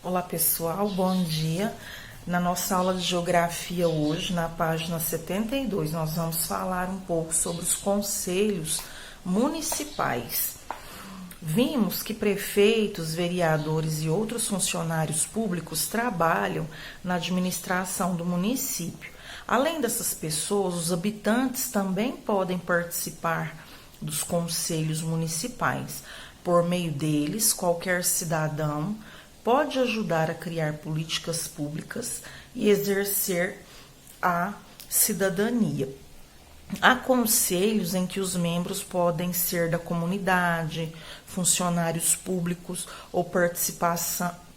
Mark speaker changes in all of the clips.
Speaker 1: Olá pessoal, bom dia. Na nossa aula de geografia hoje, na página 72, nós vamos falar um pouco sobre os conselhos municipais. Vimos que prefeitos, vereadores e outros funcionários públicos trabalham na administração do município. Além dessas pessoas, os habitantes também podem participar dos conselhos municipais. Por meio deles, qualquer cidadão pode ajudar a criar políticas públicas e exercer a cidadania. Há conselhos em que os membros podem ser da comunidade, funcionários públicos ou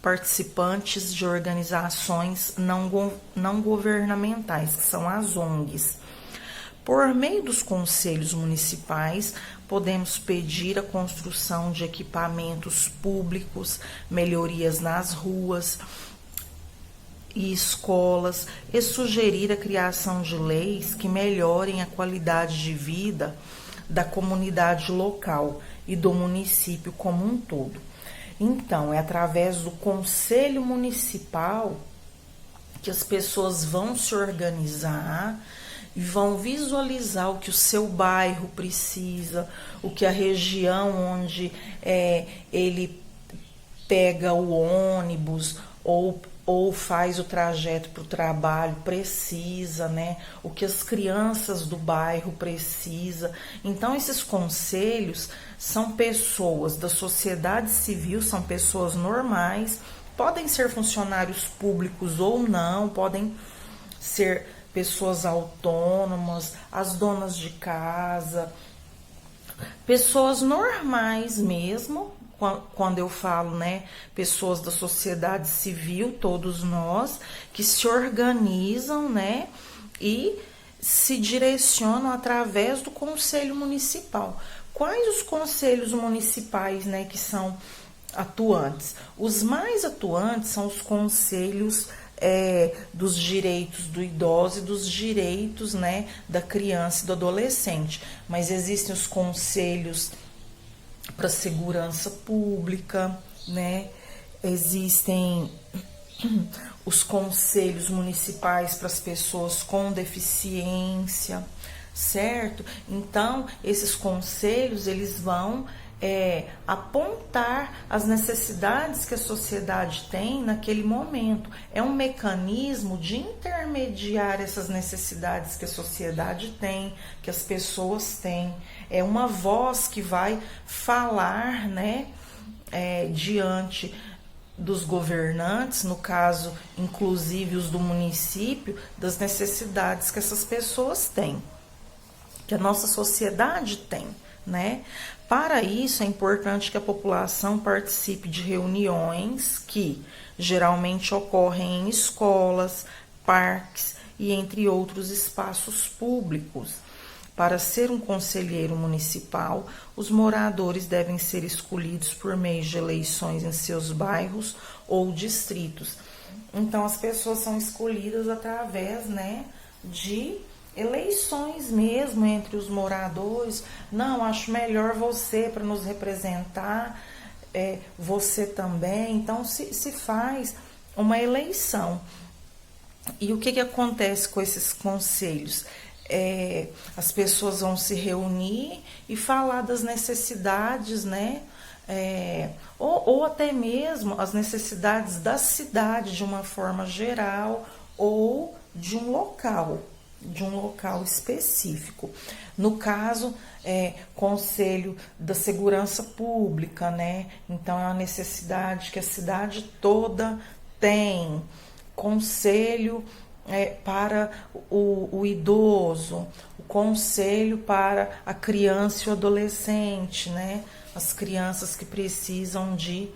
Speaker 1: participantes de organizações não governamentais, que são as ONGs. Por meio dos conselhos municipais, podemos pedir a construção de equipamentos públicos, melhorias nas ruas e escolas e sugerir a criação de leis que melhorem a qualidade de vida da comunidade local e do município como um todo. Então, é através do conselho municipal que as pessoas vão se organizar e vão visualizar o que o seu bairro precisa, o que a região onde ele pega o ônibus ou faz o trajeto para o trabalho precisa, né? O que as crianças do bairro precisam. Então, esses conselhos são pessoas da sociedade civil, são pessoas normais, podem ser funcionários públicos ou não, podem ser pessoas autônomas, as donas de casa, pessoas normais mesmo. Quando eu falo, né, pessoas da sociedade civil, todos nós, que se organizam, né, e se direcionam através do conselho municipal. Quais os conselhos municipais, né, que são atuantes? Os mais atuantes são os conselhos dos direitos do idoso e dos direitos, né, da criança e do adolescente. Mas existem os conselhos para segurança pública, né? Existem os conselhos municipais para as pessoas com deficiência, certo? Então, esses conselhos, eles vão apontar as necessidades que a sociedade tem naquele momento. É um mecanismo de intermediar essas necessidades que a sociedade tem, que as pessoas têm. É uma voz que vai falar, né, diante dos governantes, no caso, inclusive os do município, das necessidades que essas pessoas têm, que a nossa sociedade tem, né? Para isso, é importante que a população participe de reuniões que geralmente ocorrem em escolas, parques e entre outros espaços públicos. Para ser um conselheiro municipal, os moradores devem ser escolhidos por meio de eleições em seus bairros ou distritos. Então, as pessoas são escolhidas através, né, de eleições mesmo entre os moradores. Não, acho melhor você para nos representar, você também. Então, se faz uma eleição. E o que acontece com esses conselhos? As pessoas vão se reunir e falar das necessidades, né? Ou até mesmo as necessidades da cidade de uma forma geral ou de um local específico. No caso, Conselho da Segurança Pública, né? Então, é uma necessidade que a cidade toda tem. Conselho para o idoso, o conselho para a criança e o adolescente, né? As crianças que precisam de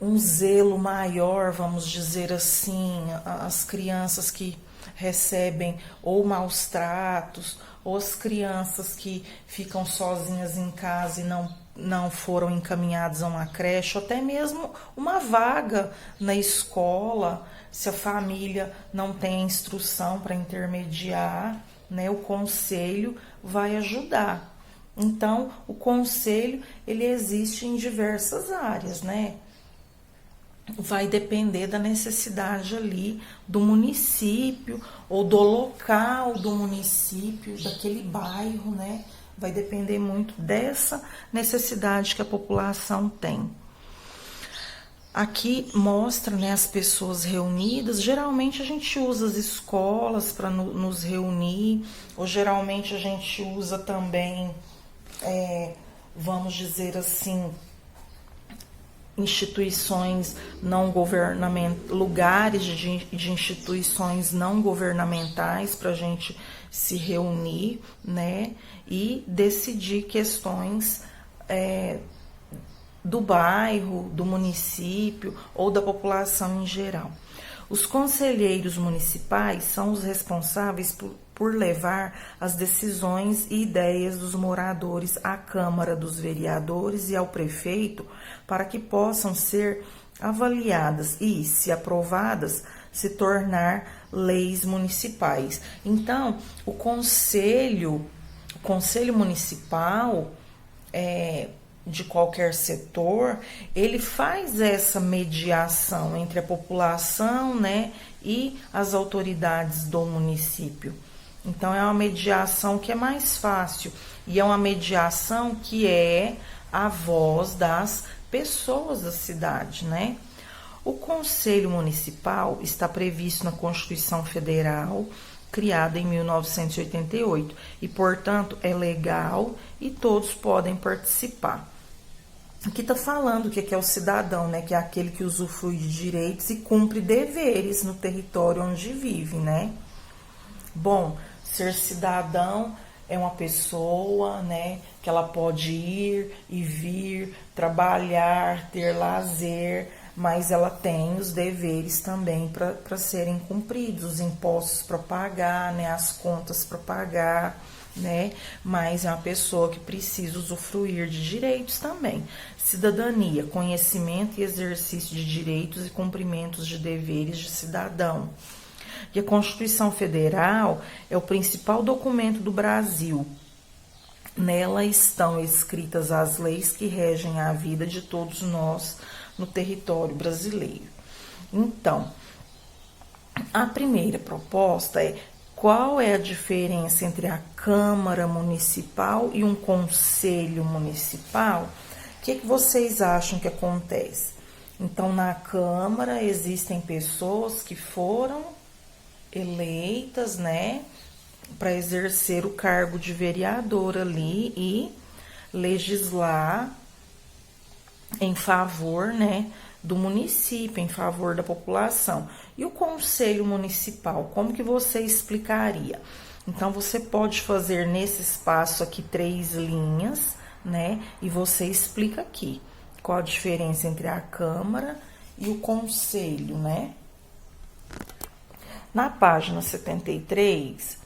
Speaker 1: um zelo maior, vamos dizer assim, as crianças que recebem ou maus tratos, ou as crianças que ficam sozinhas em casa e não foram encaminhadas a uma creche, ou até mesmo uma vaga na escola, se a família não tem instrução para intermediar, né, o conselho vai ajudar. Então, o conselho, ele existe em diversas áreas, né? vai depender da necessidade ali do município ou do local do município, daquele bairro, né? Vai depender muito dessa necessidade que a população tem. Aqui mostra, né, as pessoas reunidas. Geralmente a gente usa as escolas para nos reunir, ou geralmente a gente usa também, vamos dizer assim, instituições não governamentais, lugares de instituições não governamentais para a gente se reunir, né, e decidir questões do bairro, do município ou da população em geral. Os conselheiros municipais são os responsáveis por levar as decisões e ideias dos moradores à Câmara dos Vereadores e ao prefeito para que possam ser avaliadas e, se aprovadas, se tornar leis municipais. Então, o conselho municipal de qualquer setor, ele faz essa mediação entre a população, né, e as autoridades do município. Então, é uma mediação que é mais fácil e é uma mediação que é a voz das pessoas da cidade, né? O Conselho Municipal está previsto na Constituição Federal, criada em 1988, e, portanto, é legal e todos podem participar. Aqui está falando o que é o cidadão, né? Que é aquele que usufrui de direitos e cumpre deveres no território onde vive, né? Bom, ser cidadão é uma pessoa, né, que ela pode ir e vir, trabalhar, ter lazer, mas ela tem os deveres também para serem cumpridos, os impostos para pagar, né, as contas para pagar, né, mas é uma pessoa que precisa usufruir de direitos também. Cidadania, conhecimento e exercício de direitos e cumprimentos de deveres de cidadão. E a Constituição Federal é o principal documento do Brasil. Nela estão escritas as leis que regem a vida de todos nós no território brasileiro. Então, a primeira proposta é: qual é a diferença entre a Câmara Municipal e um Conselho Municipal? O que vocês acham que acontece? Então, na Câmara existem pessoas que foram eleitas, né, para exercer o cargo de vereador ali e legislar em favor, né, do município, em favor da população. E o Conselho Municipal, como que você explicaria? Então, você pode fazer nesse espaço aqui 3 linhas, né, e você explica aqui qual a diferença entre a Câmara e o Conselho, né? Na página 73,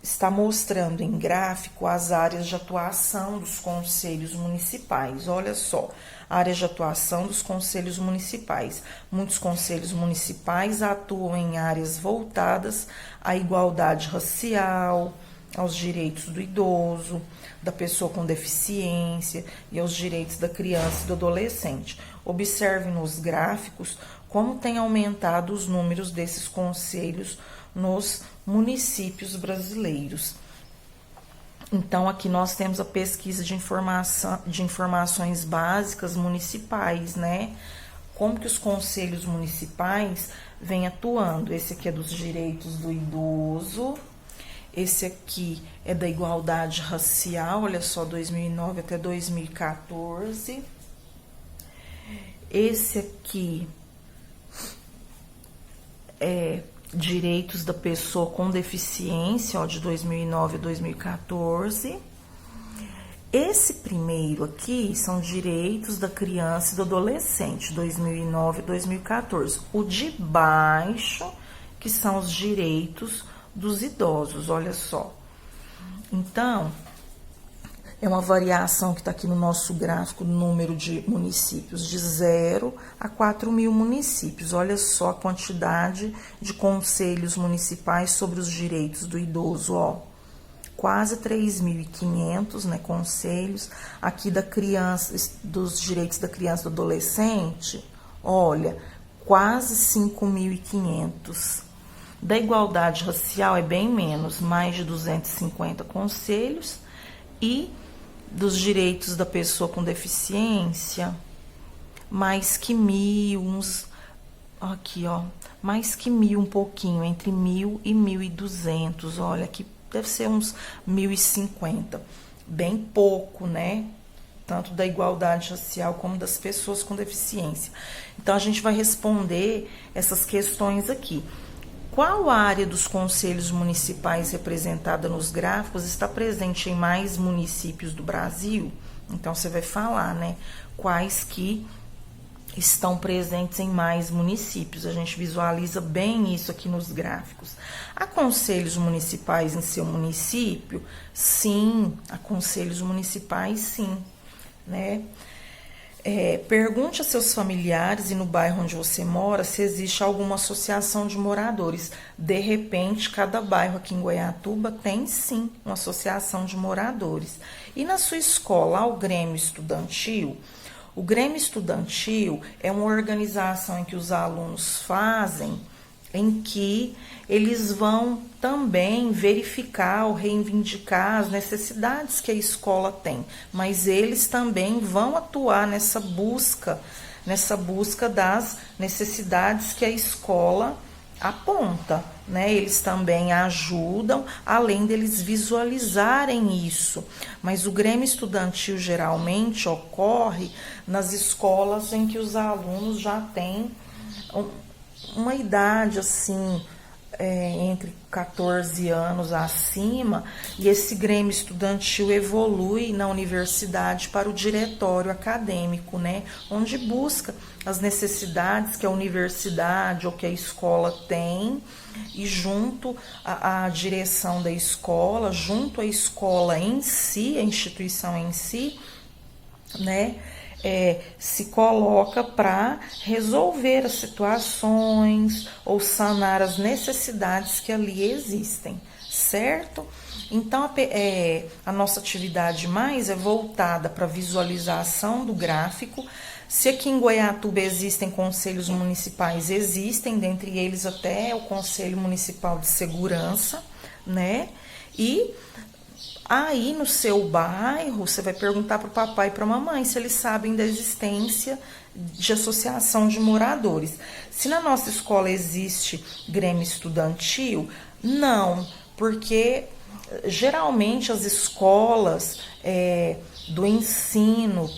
Speaker 1: está mostrando em gráfico as áreas de atuação dos conselhos municipais. Olha só, áreas de atuação dos conselhos municipais. Muitos conselhos municipais atuam em áreas voltadas à igualdade racial, aos direitos do idoso, da pessoa com deficiência e aos direitos da criança e do adolescente. Observe nos gráficos como tem aumentado os números desses conselhos nos municípios brasileiros. Então, aqui nós temos a pesquisa de informações básicas municipais, né? Como que os conselhos municipais vêm atuando. Esse aqui é dos direitos do idoso, esse aqui é da igualdade racial, olha só, 2009 até 2014. Esse aqui é direitos da pessoa com deficiência, ó, de 2009 a 2014. Esse primeiro aqui são direitos da criança e do adolescente, 2009 a 2014. O de baixo, que são os direitos dos idosos, olha só. Então, é uma variação que está aqui no nosso gráfico, número de municípios, de 0 a 4.000 municípios. Olha só a quantidade de conselhos municipais sobre os direitos do idoso, ó. Quase 3.500, né, conselhos. Aqui da criança, dos direitos da criança e do adolescente, Olha, quase 5.500. Da igualdade racial é bem menos, mais de 250 conselhos. E dos direitos da pessoa com deficiência, mais que 1.000, uns aqui, ó, mais que 1.000, um pouquinho, entre 1.000 e 1.200. Olha, aqui deve ser uns 1.050. Bem pouco, né? Tanto da igualdade racial como das pessoas com deficiência. Então, a gente vai responder essas questões aqui. Qual área dos conselhos municipais representada nos gráficos está presente em mais municípios do Brasil? Então, você vai falar, né? Quais que estão presentes em mais municípios. A gente visualiza bem isso aqui nos gráficos. Há conselhos municipais em seu município? Sim, há conselhos municipais, sim, né? Pergunte a seus familiares e no bairro onde você mora se existe alguma associação de moradores. De repente, cada bairro aqui em Goiatuba tem sim uma associação de moradores. E na sua escola, há o Grêmio Estudantil? O Grêmio Estudantil é uma organização em que os alunos fazem, em que eles vão também verificar ou reivindicar as necessidades que a escola tem, mas eles também vão atuar nessa busca das necessidades que a escola aponta, né? Eles também ajudam, além deles visualizarem isso. Mas o Grêmio Estudantil geralmente ocorre nas escolas em que os alunos já têm uma idade assim, entre 14 anos acima, e esse Grêmio Estudantil evolui na universidade para o diretório acadêmico, né? Onde busca as necessidades que a universidade ou que a escola tem, e junto à direção da escola, junto à escola em si, a instituição em si, né? Se coloca para resolver as situações ou sanar as necessidades que ali existem, certo? Então, a nossa atividade mais é voltada para a visualização do gráfico. Se aqui em Goiatuba existem conselhos municipais, existem, dentre eles até o Conselho Municipal de Segurança, né? E aí no seu bairro, você vai perguntar para o papai e para a mamãe se eles sabem da existência de associação de moradores. Se na nossa escola existe Grêmio Estudantil, não, porque geralmente as escolas do ensino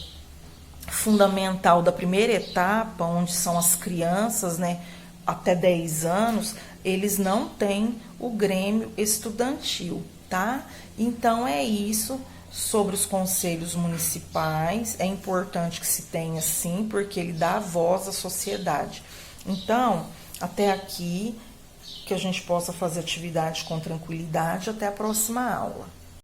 Speaker 1: fundamental da primeira etapa, onde são as crianças, né, até 10 anos, eles não têm o Grêmio Estudantil, tá? Então, é isso sobre os conselhos municipais. É importante que se tenha sim, porque ele dá voz à sociedade. Então, até aqui, que a gente possa fazer atividade com tranquilidade. Até a próxima aula.